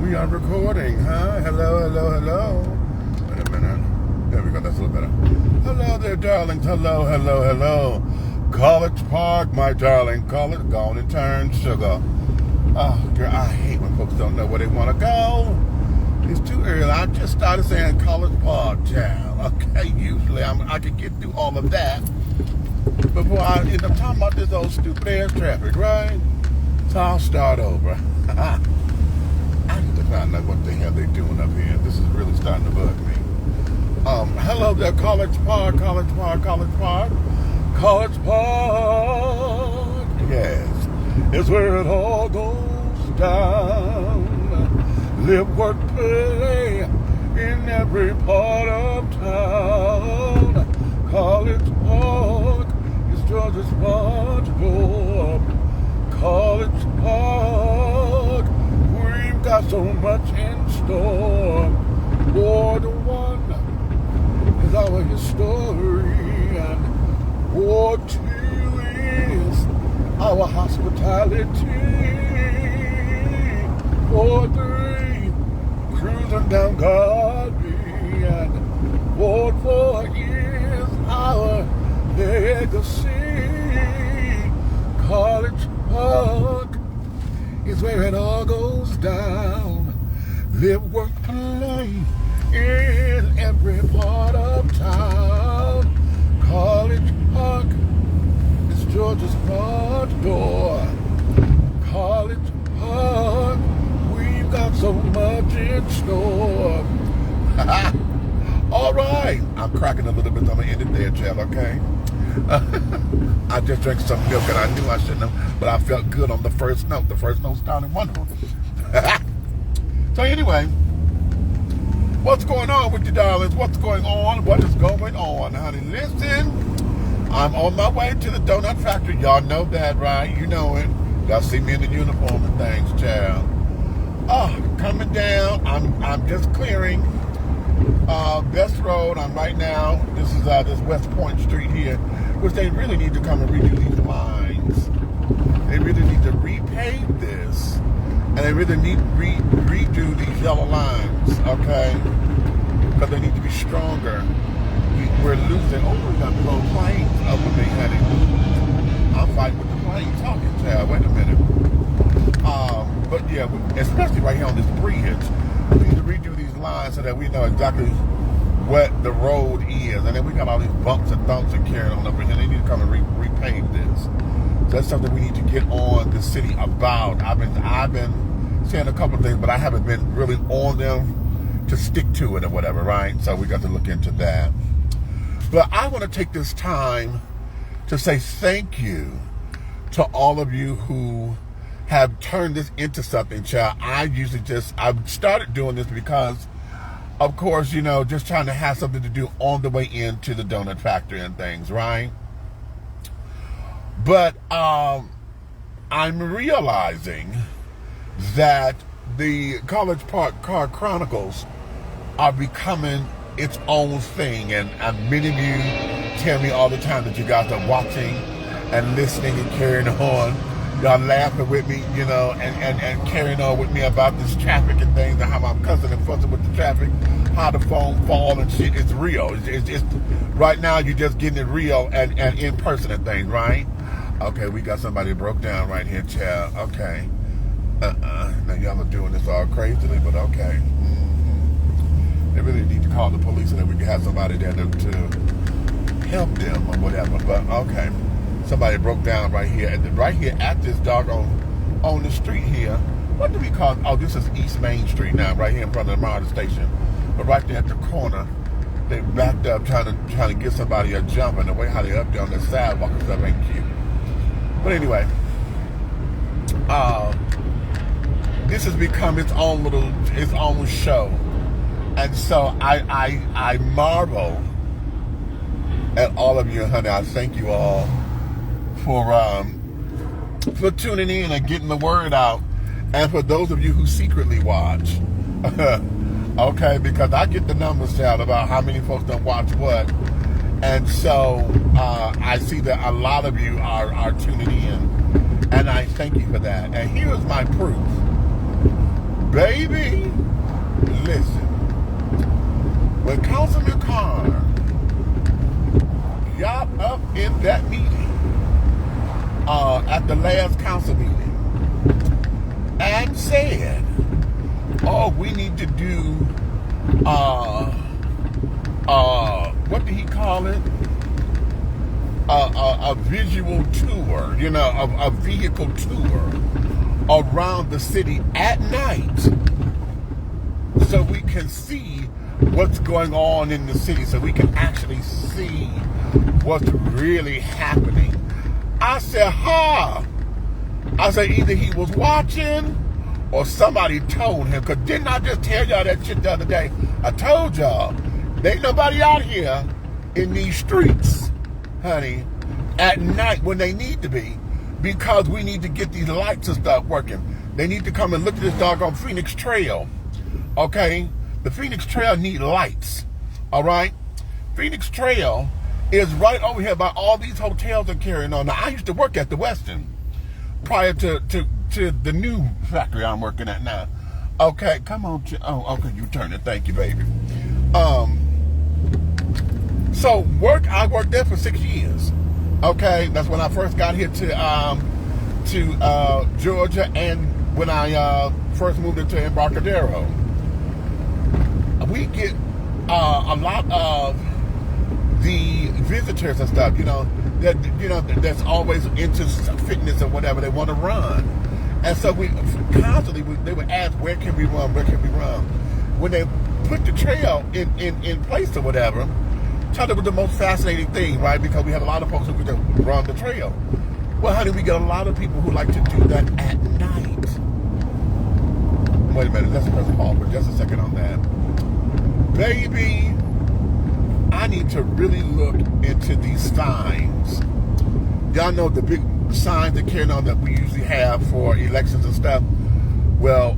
We are recording, huh? Hello. Wait a minute. There we go, that's a little better. Hello there, darlings. Hello. College Park, my darling. College, gone and turned sugar. Oh, girl, I hate when folks don't know where they want to go. It's too early. I just started saying College Park, child. Okay, usually I can get through all of that before I end up talking about this old stupid ass traffic, right? So I'll start over. I need to find out what the hell they're doing up here. This is really starting to bug me. Hello there, College Park. Yes, it's where it all goes down. Live, work, play in every part of town. College Park is Georgia's front door. College Park, we've got so much in store. Ward 1 is our history, and Ward 2 is our hospitality. Ward 3, cruising down Garvey, and Ward 4 is our legacy. College Park is where it all goes down. Live, work, play in every part of town. College Park is Georgia's front door. College Park, we've got so much in store. All right, I'm cracking a little bit. I'm gonna end it there, child. Okay. I just drank some milk and I knew I shouldn't have, but I felt good on the first note. The first note sounded wonderful. So anyway, what's going on with you, darlings? What's going on? What is going on, honey? Listen, I'm on my way to the donut factory. Y'all know that, right? You know it. Y'all see me in the uniform and things, child. Oh, coming down. I'm just clearing Best Road. I'm right now. This is this West Point Street here, which they really need to come and redo these lines. They really need to repave this, and they really need to redo these yellow lines, okay? Because they need to be stronger. We're losing. Oh, we got blown planes over me, honey. I'm fighting with the plane talking, child. Wait a minute. But yeah, especially right here on this bridge, we need to redo these lines so that we know exactly what the road is. And then we got all these bumps and thumps and carrying on over here. They need to come and repave this. So that's something we need to get on the city about. I've been saying a couple of things, but I haven't been really on them to stick to it or whatever, right? So we got to look into that. But I want to take this time to say thank you to all of you who have turned this into something, child. I've started doing this because, of course, you know, just trying to have something to do on the way into the donut factory and things, right? But I'm realizing that the College Park Car Chronicles are becoming its own thing. And many of you tell me all the time that you guys are watching and listening and carrying on. Y'all laughing with me, you know, and carrying on with me about this traffic and things and how I'm cussing and fussing with the traffic, how the phone fall and shit. It's real. It's right now you're just getting it real and in person and things, right? Okay, we got somebody broke down right here, child. Okay. Now y'all are doing this all crazily, but okay. They really need to call the police so that we can have somebody there to help them or whatever. But okay. Somebody broke down right here at this doggone on the street here. What do we call it? Oh, this is East Main Street now, right here in front of the MARTA station. But right there at the corner, they backed up trying to get somebody a jump, and the way how they up there on the sidewalk and stuff ain't cute. But anyway, this has become its own show, and so I marvel at all of you, honey. I thank you all for tuning in and getting the word out, and for those of you who secretly watch, okay, because I get the numbers out about how many folks don't watch what, and so I see that a lot of you are tuning in, and I thank you for that. And here's my proof. Baby, listen. When Councilman Carr got up in that meeting, at the last council meeting, and said, oh, we need to do, what did he call it? A visual tour, a vehicle tour around the city at night, so we can see what's going on in the city, so we can actually see what's really happening. I said, I said, either he was watching or somebody told him, because didn't I just tell y'all that shit the other day? I told y'all, there ain't nobody out here in these streets, honey, at night when they need to be, because we need to get these lights and stuff working. They need to come and look at this doggone Phoenix Trail, okay? The Phoenix Trail need lights, all right? Phoenix Trail is right over here by all these hotels and carrying on. Now, I used to work at the Westin prior to the new factory I'm working at now. Okay, come on. Okay, you turn it. Thank you, baby. So I worked there for 6 years. Okay, that's when I first got here to Georgia, and when I first moved into Embarcadero. We get a lot of the visitors and stuff, that's always into fitness or whatever they want to run. And so we constantly, they would ask, where can we run? When they put the trail in place or whatever, I thought it was the most fascinating thing, right? Because we had a lot of folks who could run the trail. Well, honey, we get a lot of people who like to do that at night. Wait a minute, let's press pause for just a second on that. Baby, I need to really look into these signs. Y'all know the big signs that carry on that we usually have for elections and stuff. Well,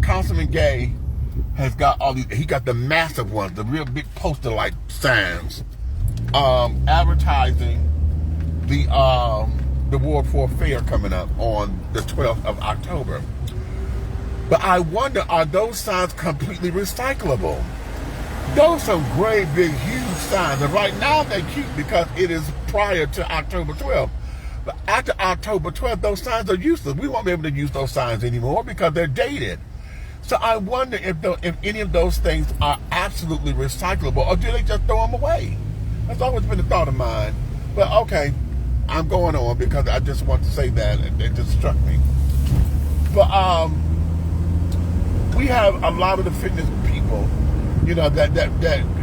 Councilman Gay has got all these. He got the massive ones, the real big poster-like signs, advertising the Ward 4 Fair coming up on the 12th of October. But I wonder, are those signs completely recyclable? Those are great, big, huge signs. And right now they're cute because it is prior to October 12th. But after October 12th, those signs are useless. We won't be able to use those signs anymore because they're dated. So I wonder if any of those things are absolutely recyclable, or do they just throw them away? That's always been a thought of mine. But okay, I'm going on because I just want to say that. It just struck me. But we have a lot of the fitness people, that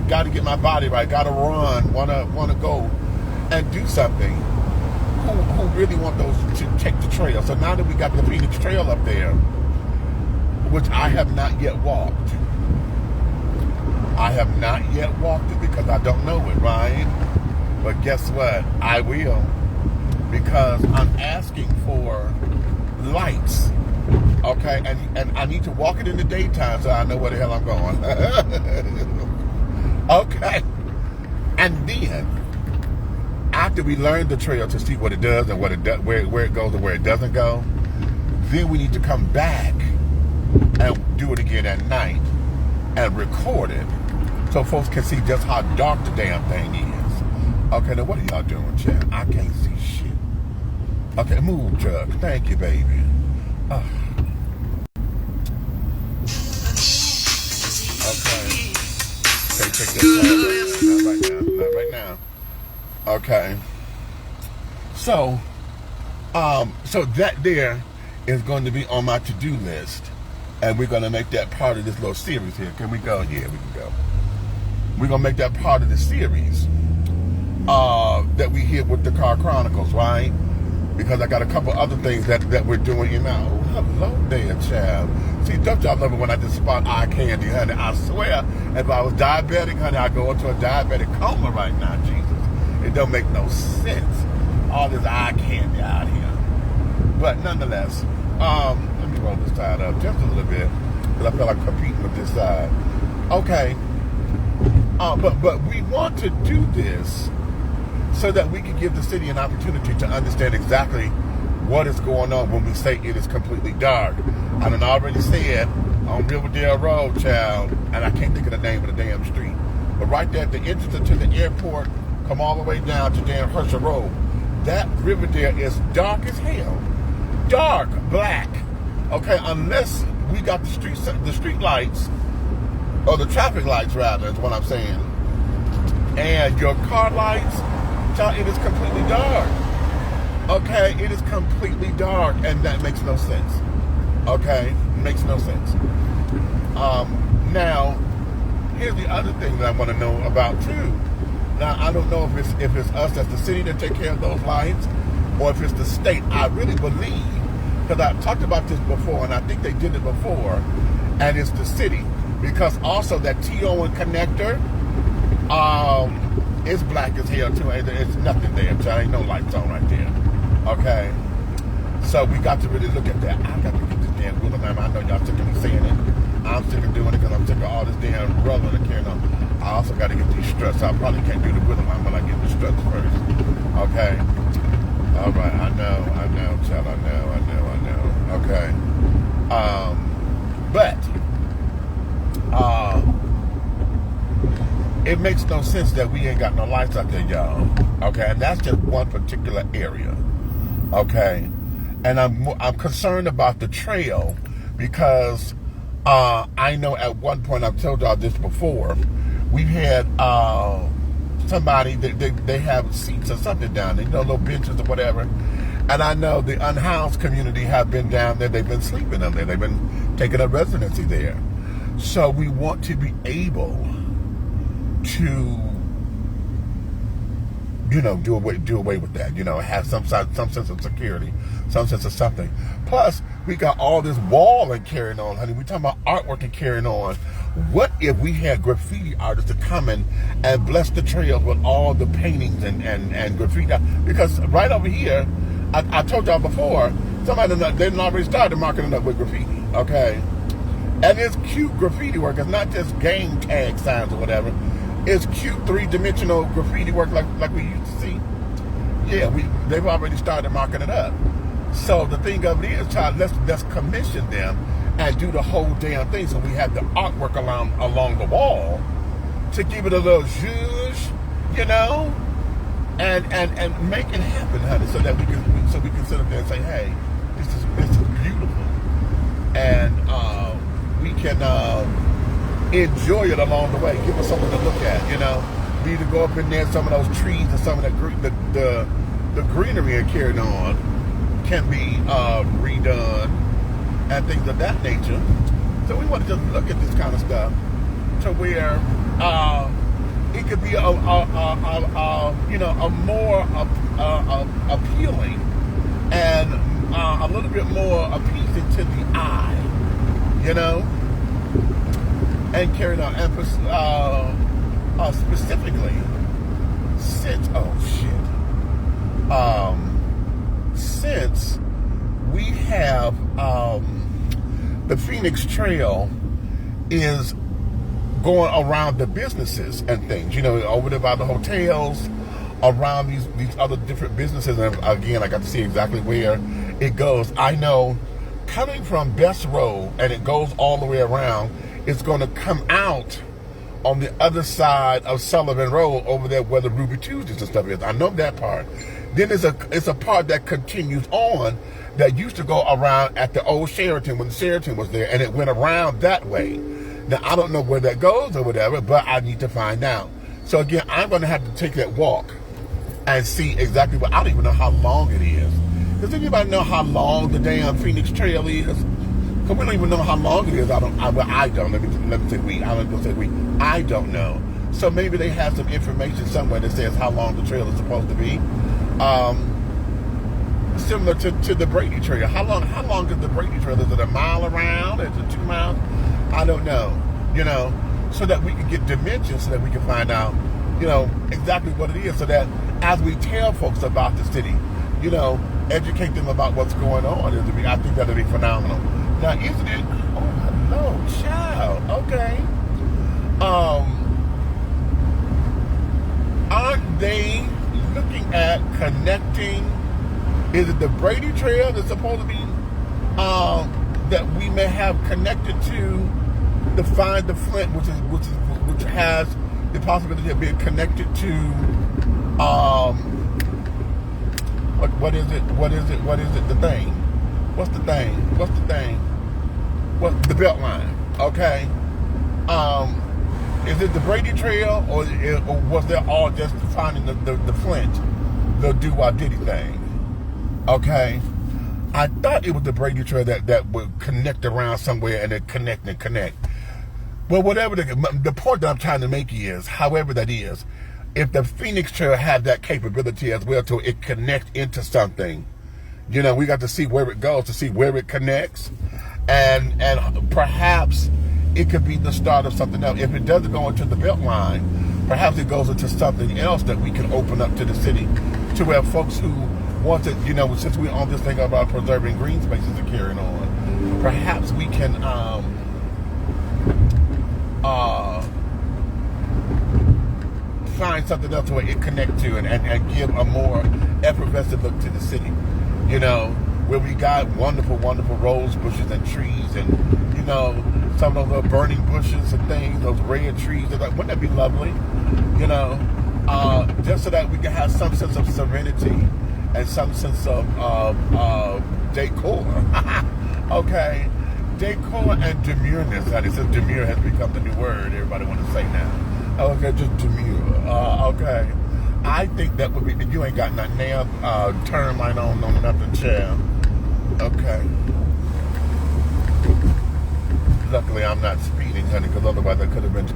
got to get my body right, got to run, want to go and do something, who really want those to take the trail. So now that we got the Phoenix Trail up there, which I have not yet walked. I have not yet walked it because I don't know it, right? But guess what? I will, because I'm asking for lights. Okay, and I need to walk it in the daytime so I know where the hell I'm going. Okay. And then, after we learn the trail to see what it does and where it goes and where it doesn't go, then we need to come back and do it again at night and record it so folks can see just how dark the damn thing is. Okay, now what are y'all doing, Chad? I can't see shit. Okay, move, Chuck. Thank you, baby. Okay, take this out. Not right now. Okay. So that there is going to be on my to-do list, and we're going to make that part of this little series here. Can we go? Yeah, we can go. We're going to make that part of the series that we hear with the Car Chronicles, right? Because I got a couple other things that we're doing, Hello there, child. See, don't y'all love it when I just spot eye candy, honey? I swear, if I was diabetic, honey, I'd go into a diabetic coma right now, Jesus. It don't make no sense. All this eye candy out here. But nonetheless, let me roll this side up just a little bit, because I feel like competing with this side. Okay. But we want to do this so that we can give the city an opportunity to understand exactly what is going on when we say it is completely dark. I done already said on Riverdale Road, child, and I can't think of the name of the damn street, but right there at the entrance to the airport, come all the way down to damn Herschel Road. That Riverdale is dark as hell. Dark, black. Okay, unless we got the street lights, or the traffic lights rather, is what I'm saying. And your car lights, child, it is completely dark. Okay, it is completely dark, and that makes no sense. Okay, makes no sense. Now, here's the other thing that I want to know about too. Now, I don't know if it's us as the city that take care of those lights, or if it's the state. I really believe, because I've talked about this before, and I think they did it before, and it's the city. Because also that TON connector, it's black as hell too. It's nothing there. There ain't no lights on right there. Okay? So we got to really look at that. I got to get this damn wheel. I know y'all sick of me saying it. I'm sick of doing it because I'm sick of all this damn rubber and carrying on. I also got to get these struts. I probably can't do the wheel line, but I get the struts first. Okay? All right. I know, child. I know. Okay? But it makes no sense that we ain't got no lights out there, y'all. Okay? And that's just one particular area. Okay? And I'm concerned about the trail because I know at one point, I've told y'all this before, we've had somebody, they have seats or something down there, little benches or whatever. And I know the unhoused community have been down there. They've been sleeping on there. They've been taking up residency there. So we want to be able to, do away with that. Have some sense of security, some sense of something. Plus, we got all this wall and carrying on, honey. We talking about artwork and carrying on. What if we had graffiti artists to come in and bless the trails with all the paintings and graffiti? Because right over here, I told y'all before, they already started marketing up with graffiti. Okay, and it's cute graffiti work. It's not just game tag signs or whatever. It's cute 3-dimensional graffiti work like we used to see. Yeah, they've already started marking it up. So the thing of it is, child, let's commission them and do the whole damn thing. So we have the artwork along the wall to give it a little zhuzh, and make it happen, honey, so that we can sit up there and say, hey, this is beautiful, and we can enjoy it along the way. Give us something to look at, We need to go up in there, some of those trees and some of the greenery and carried on can be redone and things of that nature. So we want to just look at this kind of stuff to where it could be a more appealing and a little bit more appeasing to the eye, and carried on. And specifically, since we have the Phoenix Trail is going around the businesses and things, over there by the hotels, around these other different businesses. And again, I got to see exactly where it goes. I know coming from Best Road, and it goes all the way around, it's going to come out on the other side of Sullivan Road over there where the Ruby Tuesdays and stuff is. I know that part. Then it's a part that continues on that used to go around at the old Sheraton when Sheraton was there, and it went around that way. Now, I don't know where that goes or whatever, but I need to find out. So again, I'm going to have to take that walk and see exactly what. I don't even know how long it is. Does anybody know how long the damn Phoenix Trail is? Because we don't even know how long it is. I don't. Let me say we. I'm not going to say we. I don't know. So maybe they have some information somewhere that says how long the trail is supposed to be. Similar to the Brady Trail. How long is the Brady Trail? Is it a mile around? Is it 2 miles? I don't know. So that we can get dimensions, so that we can find out, exactly what it is, so that as we tell folks about the city, educate them about what's going on. I think that'll be phenomenal. Now, isn't it? Oh, hello, child. Okay. Aren't they looking at connecting Is it the Brady Trail that's supposed to be that we may have connected to the Find the Flint, which has the possibility of being connected to what is it? The thing? What's the thing? What the belt line? Okay. Is it the Brady Trail, or was there all just finding the Flint, the do-wah-diddy thing? Okay. I thought it was the Brady Trail that would connect around somewhere and then connect. Well, whatever the point that I'm trying to make is, however that is, if the Phoenix Trail had that capability as well to it connect into something, you know, we got to see where it goes, to see where it connects, and perhaps it could be the start of something else. If it doesn't go into the belt line, perhaps it goes into something else that we can open up to the city, to where folks who want to, you know, since we're on this thing about preserving green spaces and carrying on, perhaps we can find something else where it connect to and give a more effervescent look to the city, you know, where we got wonderful rose bushes and trees, and, you know, some of those burning bushes and things, those red trees. Wouldn't that be lovely? You know, just so that we can have some sense of serenity and some sense of decor. Okay, decor and demureness. Honey, since demure has become the new word, everybody want to say now. Okay, just demure. Okay, I think that would be. You ain't got nothing now. Turn light on nothing, child. Okay. Luckily, I'm not speeding, honey, because otherwise that could have been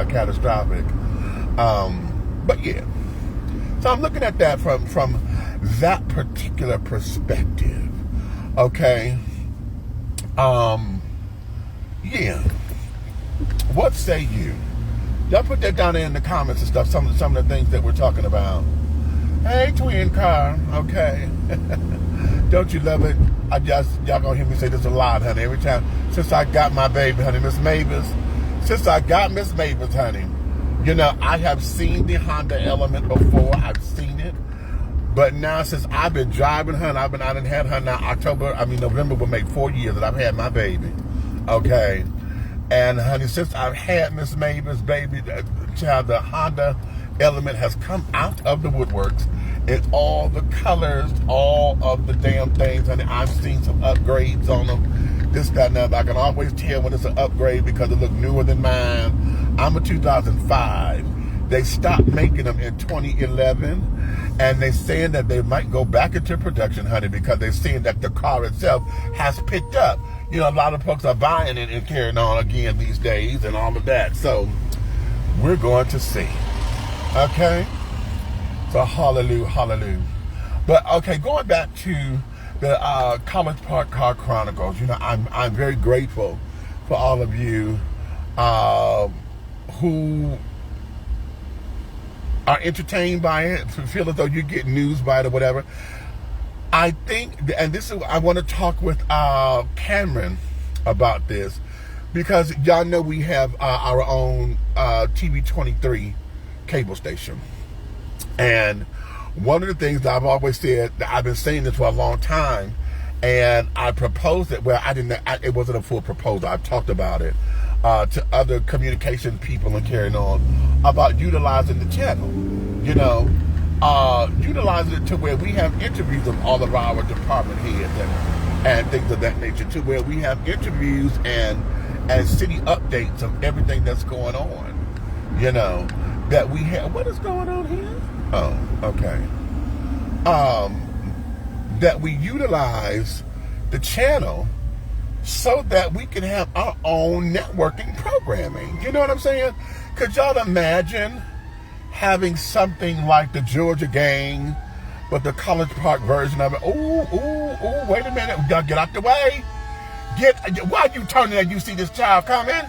catastrophic. But yeah, so I'm looking at that from that particular perspective. Okay. Yeah. What say you? Y'all put that down there in the comments and stuff. Some of the things that we're talking about. Hey, twin car. Okay. Don't you love it? Y'all gonna hear me say this a lot, honey. Every time since I got my baby, honey, Miss Mavis. Since I got Miss Mavis, honey, you know, I have seen the Honda Element before. I've seen it, but now since I've been driving her, I done had her now. November will make 4 years that I've had my baby. Okay, and honey, since I've had Miss Mavis, baby, child, the Honda Element has come out of the woodworks. In all the colors, all of the damn things, honey. I've seen some upgrades on them. This, that, and that. I can always tell when it's an upgrade because it looks newer than mine. I'm a 2005. They stopped making them in 2011, and they're saying that they might go back into production, honey, because they're seeing that the car itself has picked up. You know, a lot of folks are buying it and carrying on again these days and all of that. So we're going to see. Okay? So hallelujah. But okay, going back to the College Park Car Chronicles, you know, I'm very grateful for all of you who are entertained by it, feel as though you get news by it or whatever. I think, and this is, I want to talk with Cameron about this, because y'all know we have our own TV 23 cable station. And one of the things that I've always said, that I've been saying this for a long time, and I proposed it. Well, it wasn't a full proposal. I've talked about it to other communication people and carrying on about utilizing the channel. You know, utilizing it to where we have interviews of all of our department heads and things of that nature, to where we have interviews and city updates of everything that's going on. You know, that we have. What is going on here? Oh, okay. That we utilize the channel so that we can have our own networking programming. You know what I'm saying? Could y'all imagine having something like the Georgia Gang, but the College Park version of it? Ooh, wait a minute. Y'all get out the way. Why you turning and you see this child coming?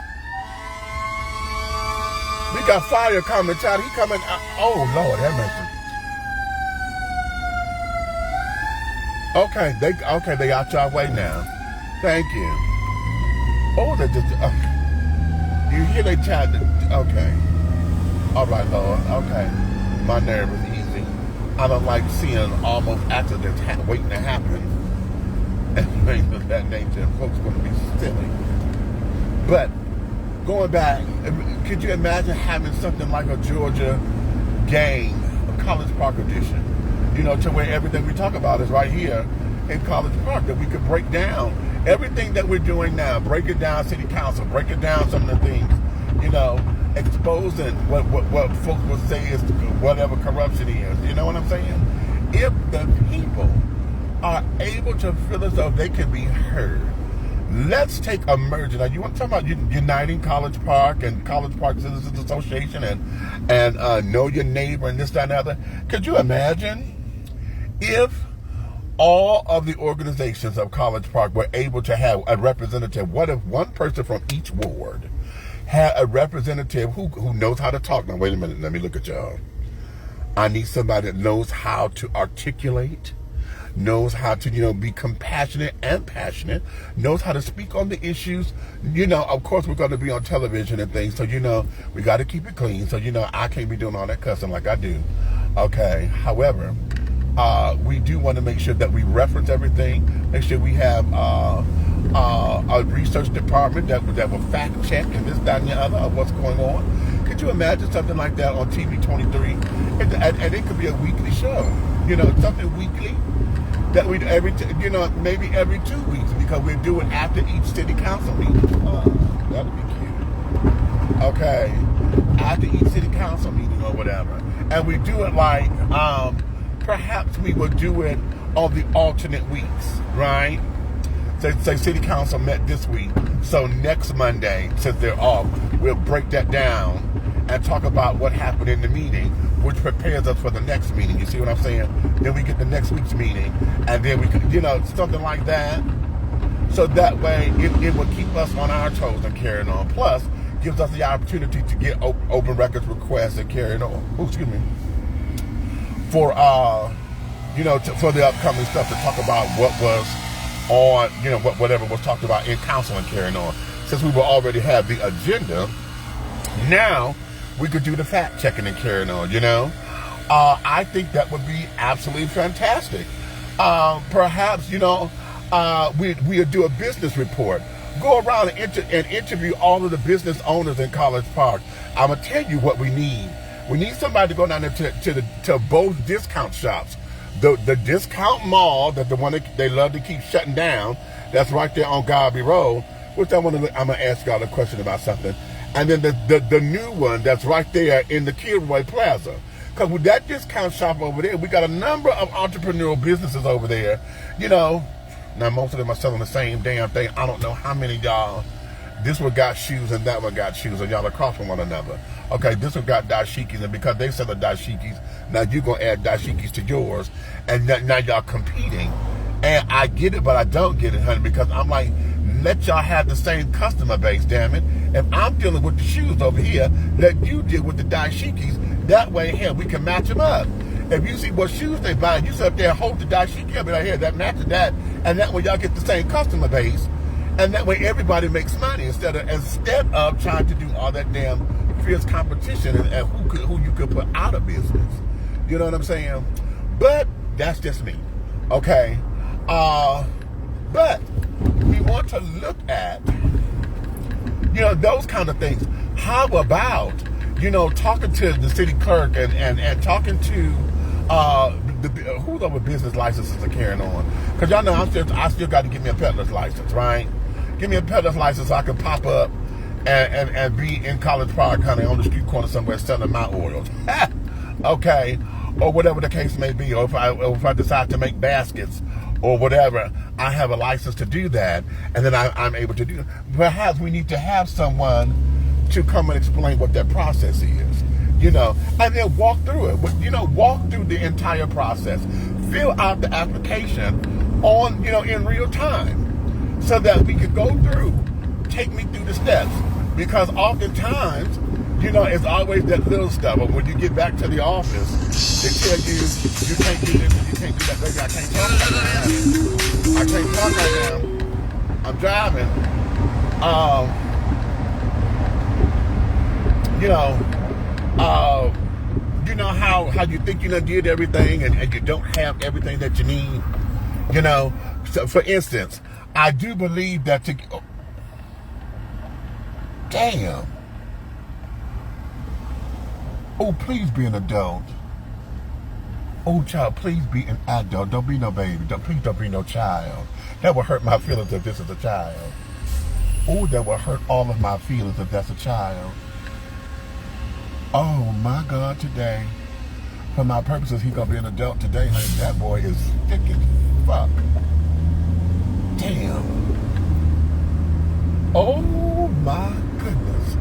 We got fire coming, child. He coming. Oh, Lord, have mercy. Okay, they out your way now. Thank you. Oh, they just. You hear they child? Okay. All right, Lord. Okay. My nerve is easy. I don't like seeing almost accidents waiting to happen and things of that nature. Folks are going to be silly. But going back, could you imagine having something like a Georgia game, a College Park edition? You know, to where everything we talk about is right here in College Park, that we could break down everything that we're doing now, break it down city council, break it down some of the things, you know, exposing what folks would say is whatever corruption is. You know what I'm saying? If the people are able to feel as though they can be heard, let's take a merger. Now, you want to talk about uniting College Park and College Park Citizens Association and know your neighbor and this, that, and the other. Could you imagine if all of the organizations of College Park were able to have a representative? What if one person from each ward had a representative who knows how to talk? Now, wait a minute. Let me look at y'all. I need somebody that knows how to articulate, knows how to, you know, be compassionate and passionate, knows how to speak on the issues. You know, of course, we're going to be on television and things, so, you know, we got to keep it clean. So, you know, I can't be doing all that cussing like I do. Okay. However, we do want to make sure that we reference everything, make sure we have a research department that will fact check and this, that, and the other of what's going on. Could you imagine something like that on TV 23? And it could be a weekly show, you know, something weekly that we maybe every 2 weeks, because we do it after each city council meeting. That would be cute. Okay, after each city council meeting or whatever, and we do it like perhaps we would do it on the alternate weeks, right? Say city council met this week, so next Monday, since they're off, we'll break that down and talk about what happened in the meeting, which prepares us for the next meeting. You see what I'm saying? Then we get the next week's meeting, and then we could, you know, something like that. So that way, it will keep us on our toes and carrying on. Plus, gives us the opportunity to get open records requests and carrying on. Oh, excuse me. For you know, for the upcoming stuff, to talk about what was on, you know, whatever was talked about in council and carrying on. Since we will already have the agenda, now we could do the fact checking and carrying on, you know. I think that would be absolutely fantastic. Perhaps, you know, we'd do a business report. Go around and interview all of the business owners in College Park. I'm going to tell you what we need. We need somebody to go down there to both discount shops. The discount mall, that the one that they love to keep shutting down, that's right there on Garby Road, which I'm going to ask y'all a question about something. And then the new one that's right there in the Kilroy Plaza. Because with that discount shop over there, we got a number of entrepreneurial businesses over there. You know, now most of them are selling the same damn thing. I don't know how many y'all, this one got shoes and that one got shoes, and y'all across from one another. Okay, this one got dashikis, and because they sell the dashikis, now you're going to add dashikis to yours, and now y'all competing. And I get it, but I don't get it, honey, because I'm like, let y'all have the same customer base, damn it. If I'm dealing with the shoes over here, let you deal with the dashikis. That way, here, we can match them up. If you see what shoes they buy, you sit up there and hold the dashiki up right here, that matches that, and that way y'all get the same customer base, and that way everybody makes money instead of trying to do all that damn fierce competition and who you could put out of business. You know what I'm saying? But that's just me. Okay. But we want to look at, you know, those kind of things. How about, you know, talking to the city clerk and talking to who's over business licenses are carrying on? Because y'all know I still got to get me a peddler's license, right? Give me a peddler's license so I can pop up and be in College Park, honey, on the street corner somewhere selling my oils. Okay. Or whatever the case may be. Or if I decide to make baskets or whatever, I have a license to do that, and then I'm able to do it. Perhaps we need to have someone to come and explain what that process is, you know, and then walk through it. You know, walk through the entire process. Fill out the application on, you know, in real time, so that we could go through, take me through the steps. Because oftentimes, you know, it's always that little stuff. But when you get back to the office, they tell you, you can't do this and you can't do that. Baby, I can't talk right now. I can't talk right now. I'm driving. You know, you know how you think you done did everything and you don't have everything that you need. You know, so for instance, I do believe that damn. Oh, please be an adult. Oh, child, please be an adult. Don't be no baby. Please don't be no child. That will hurt my feelings if this is a child. Oh, that will hurt all of my feelings if that's a child. Oh, my God, today. For my purposes, he's going to be an adult today. Honey, that boy is thick as fuck. Damn. Oh, my goodness.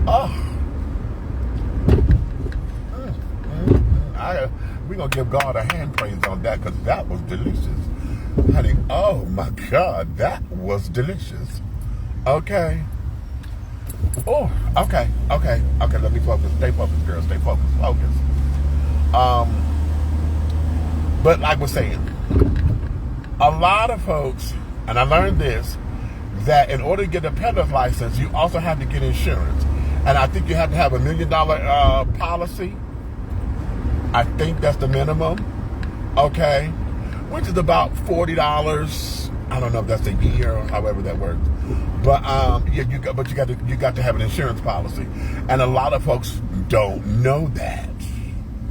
Oh. We're going to give God a hand praise on that because that was delicious. Honey, oh, my God, that was delicious. Okay. Oh, okay. Let me focus. Stay focused, girl. Stay focused. But like we're saying, a lot of folks, and I learned this, that in order to get a peddler's license, you also have to get insurance. And I think you have to have $1 million policy. I think that's the minimum. Okay. Which is about $40. I don't know if that's a year or however that works. But you got to have an insurance policy. And a lot of folks don't know that.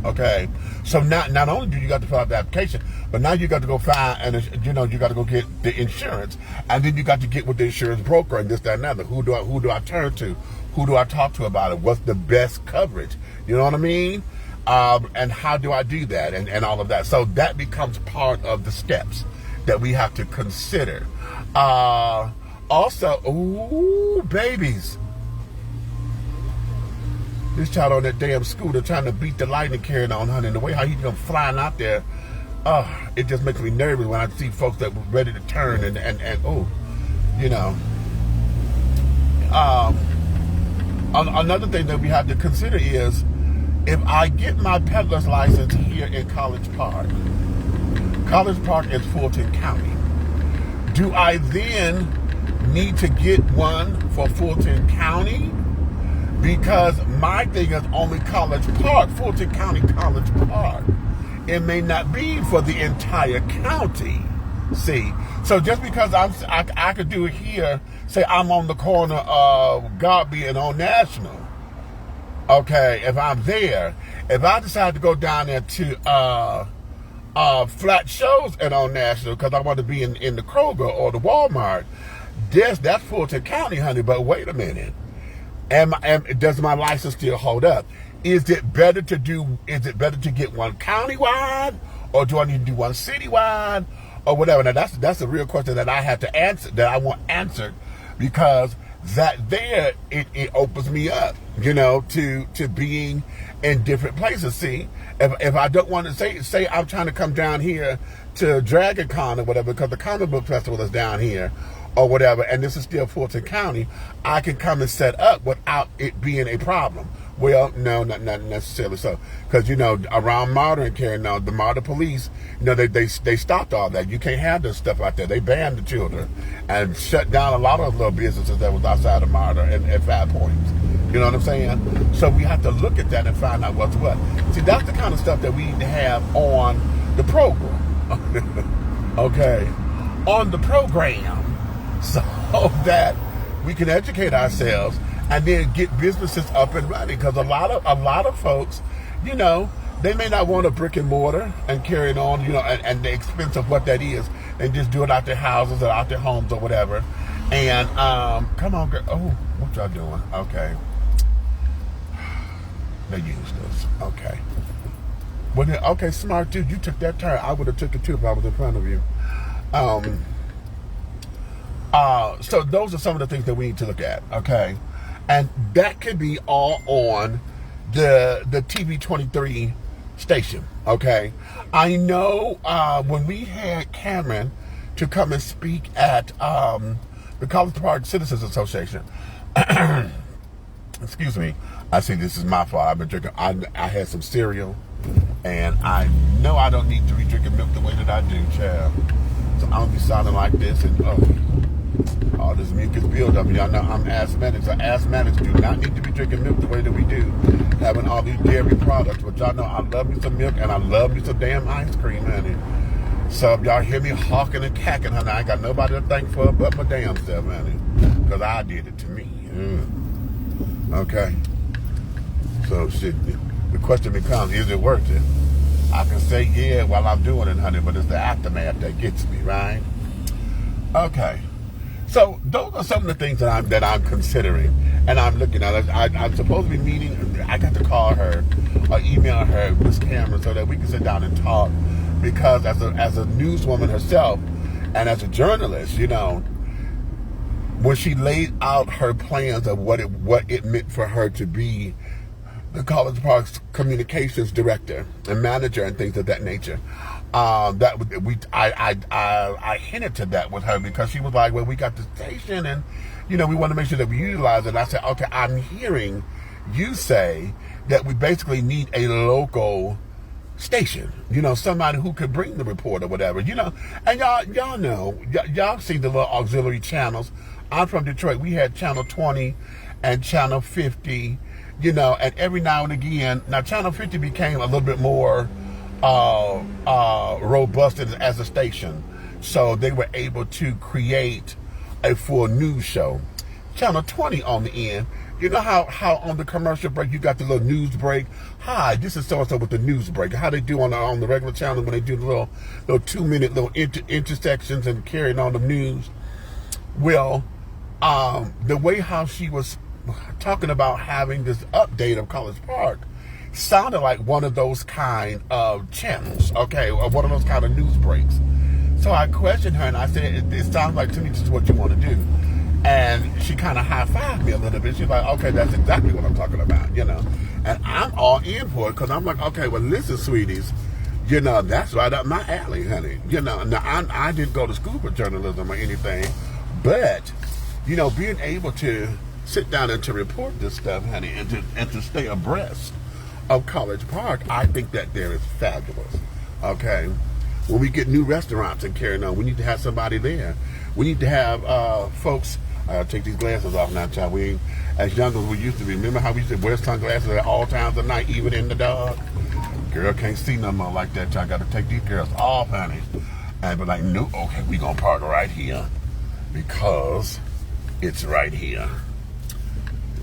Okay, so not only do you got to fill out the application, but now you got to go find, and you got to go get the insurance, and then you got to get with the insurance broker and this, that, and other. Who do I turn to? Who do I talk to about it? What's the best coverage? You know what I mean? And how do I do that? And all of that. So that becomes part of the steps that we have to consider. Also, ooh, babies. This child on that damn scooter trying to beat the lightning carrying on, honey. And the way how he's flying out there, it just makes me nervous when I see folks that were ready to turn and another thing that we have to consider is if I get my peddler's license here in College Park is Fulton County. Do I then need to get one for Fulton County? Because my thing is only College Park, Fulton County College Park. It may not be for the entire county. See, so just because I could do it here, say I'm on the corner of Godby and Old National. Okay, if I'm there, if I decide to go down there to Flat Shows and Old National because I want to be in the Kroger or the Walmart, that's Fulton County, honey. But wait a minute. Does my license still hold up? Is it better to get one countywide, or do I need to do one citywide, or whatever? Now that's a real question that I have to answer, that I want answered, because that there it opens me up, to being in different places. See, if I don't want to say I'm trying to come down here to Dragon Con or whatever, because the comic book festival is down here, or whatever, and this is still Fulton County, I can come and set up without it being a problem. Well, no, not necessarily so, because around Martyr and Karen, now the Martyr police, they stopped all that. You can't have this stuff out there. They banned the children and shut down a lot of little businesses that was outside of Martyr at 5 Points. You know what I'm saying? So we have to look at that and find out what's what. See, that's the kind of stuff that we need to have on the program. Okay, on the program. So that we can educate ourselves and then get businesses up and running. Because a lot of folks, they may not want a brick and mortar and carry it on, and the expense of what that is, and just do it out their houses or out their homes or whatever. And come on, girl. Oh, what y'all doing? Okay, they used this. Okay. Okay, smart dude. You took that turn. I would have took it too if I was in front of you. So those are some of the things that we need to look at, okay? And that could be all on the TV 23 station, okay? I know when we had Cameron to come and speak at the College Park Citizens Association, excuse me, I see this is my fault. I've been drinking, I had some cereal, and I know I don't need to be drinking milk the way that I do, child. So I'm going to be sounding like this, and All this mucus buildup. Y'all know I'm asthmatic, so asthmatics do not need to be drinking milk the way that we do, having all these dairy products. But y'all know I love me some milk and I love me some damn ice cream, honey. So if y'all hear me hawking and cacking, honey, I ain't got nobody to thank for but my damn self, honey. Because I did it to me. Okay? So shit, the question becomes, is it worth it? I can say yeah while I'm doing it, honey, but it's the aftermath that gets me, right? Okay. So those are some of the things that I'm considering, and I'm looking at. I'm supposed to be meeting. I got to call her or email her, Miss Cameron, so that we can sit down and talk. Because as a newswoman herself, and as a journalist, you know, when she laid out her plans of what it meant for her to be the College Park's communications director and manager and things of that nature. I hinted to that with her because she was like, well, we got the station and, you know, we want to make sure that we utilize it. And I said, okay, I'm hearing you say that we basically need a local station, you know, somebody who could bring the report or whatever, you know. And y'all know, y'all see the little auxiliary channels. I'm from Detroit. We had Channel 20 and Channel 50, you know, and every now and again, now Channel 50 became a little bit more robust as a station, so they were able to create a full news show. Channel 20 on the end, you know how on the commercial break you got the little news break. Hi, this is so and so with the news break. How they do on the regular channel when they do the little 2-minute little intersections and carrying on the news. Well, the way how she was talking about having this update of College Park sounded like one of those kind of channels, okay, or one of those kind of news breaks. So I questioned her and I said, it sounds like to me this is what you want to do. And she kind of high-fived me a little bit. She's like, okay, that's exactly what I'm talking about, you know. And I'm all in for it because I'm like, okay, well, listen, sweeties, you know, that's right up my alley, honey. You know, now I didn't go to school for journalism or anything, but, you know, being able to sit down and to report this stuff, honey, and to stay abreast of College Park, I think that there is fabulous. Okay, when we get new restaurants and carrying on, we need to have somebody there. We need to have folks. Take these glasses off now, child. We ain't as young as we used to be. Remember how we used to wear sunglasses at all times of night, even in the dark? Girl can't see no more like that, child. Got to take these girls off, honey, and be like, no, okay, we gonna park right here because it's right here.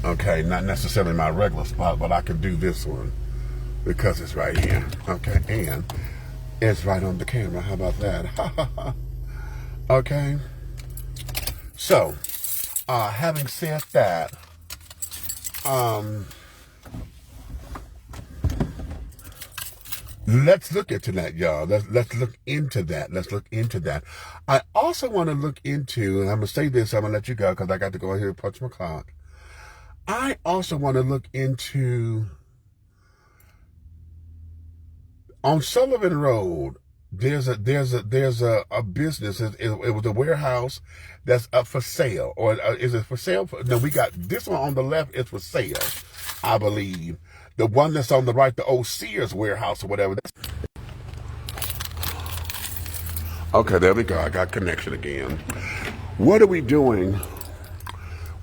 Okay, not necessarily my regular spot, but I can do this one because it's right here. Okay, and it's right on the camera. How about that? Okay. So, having said that, let's look into that, y'all. Let's look into that. Let's look into that. I also want to look into, and I'm gonna say this. I'm gonna let you go because I got to go here and punch my clock. I also want to look into, on Sullivan Road, there's a business. It was a warehouse that's up for sale, or is it for sale? No, we got this one on the left is for sale, I believe. The one that's on the right, the old Sears warehouse or whatever. Okay, there we go. I got connection again. What are we doing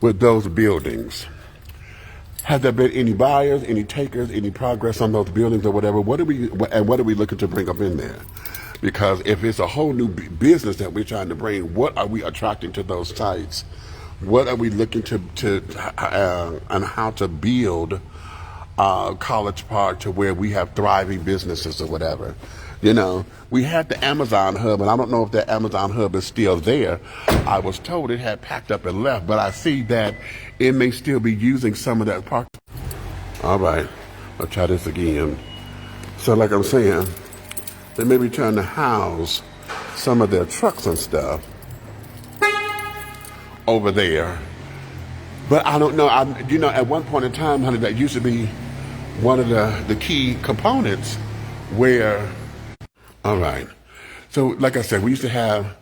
with those buildings? Has there been any buyers, any takers, any progress on those buildings or whatever? What are we looking to bring up in there? Because if it's a whole new business that we're trying to bring, what are we attracting to those sites? What are we looking to and how to build College Park to where we have thriving businesses or whatever? You know, we had the Amazon hub, and I don't know if that Amazon hub is still there. I was told it had packed up and left, but I see that it may still be using some of that park. All right, I'll try this again. So like I'm saying, they may be trying to house some of their trucks and stuff over there. But I don't know. You know, at one point in time, honey, that used to be one of the key components where, all right. So like I said, we used to have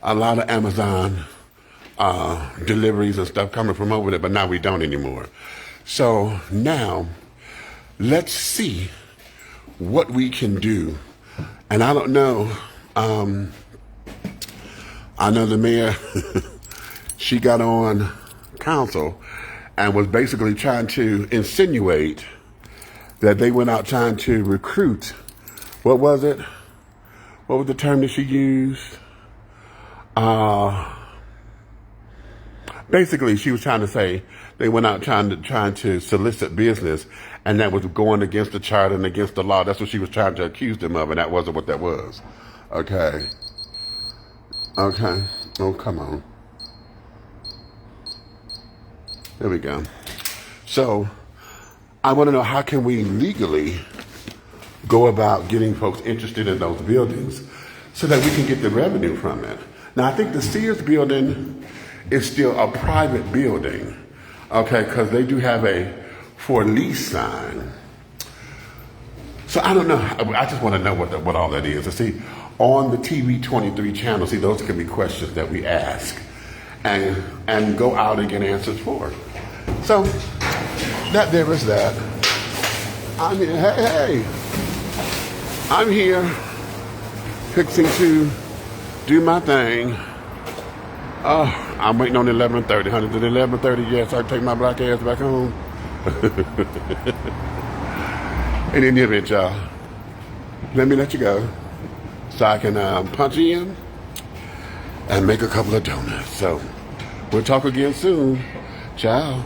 a lot of Amazon deliveries and stuff coming from over there, but now we don't anymore. So now let's see what we can do. And I don't know, I know the mayor she got on council and was basically trying to insinuate that they went out trying to recruit. What was it? What was the term that she used? Basically, she was trying to say they went out trying to solicit business, and that was going against the charter and against the law. That's what she was trying to accuse them of, and that wasn't what that was. Okay. Okay. Oh, come on. There we go. So, I want to know, how can we legally go about getting folks interested in those buildings so that we can get the revenue from it? Now, I think the Sears building is still a private building, okay, because they do have a for lease sign. So I don't know. I just want to know what all that is. See, on the TV 23 channel, see, those can be questions that we ask and go out and get answers for. So that there is that. I mean, hey, I'm here fixing to do my thing. I'm waiting on 11:30, honey. At 11:30, yes, I can take my black ass back home. In any event, y'all, let me let you go so I can punch in and make a couple of donuts. So we'll talk again soon. Ciao.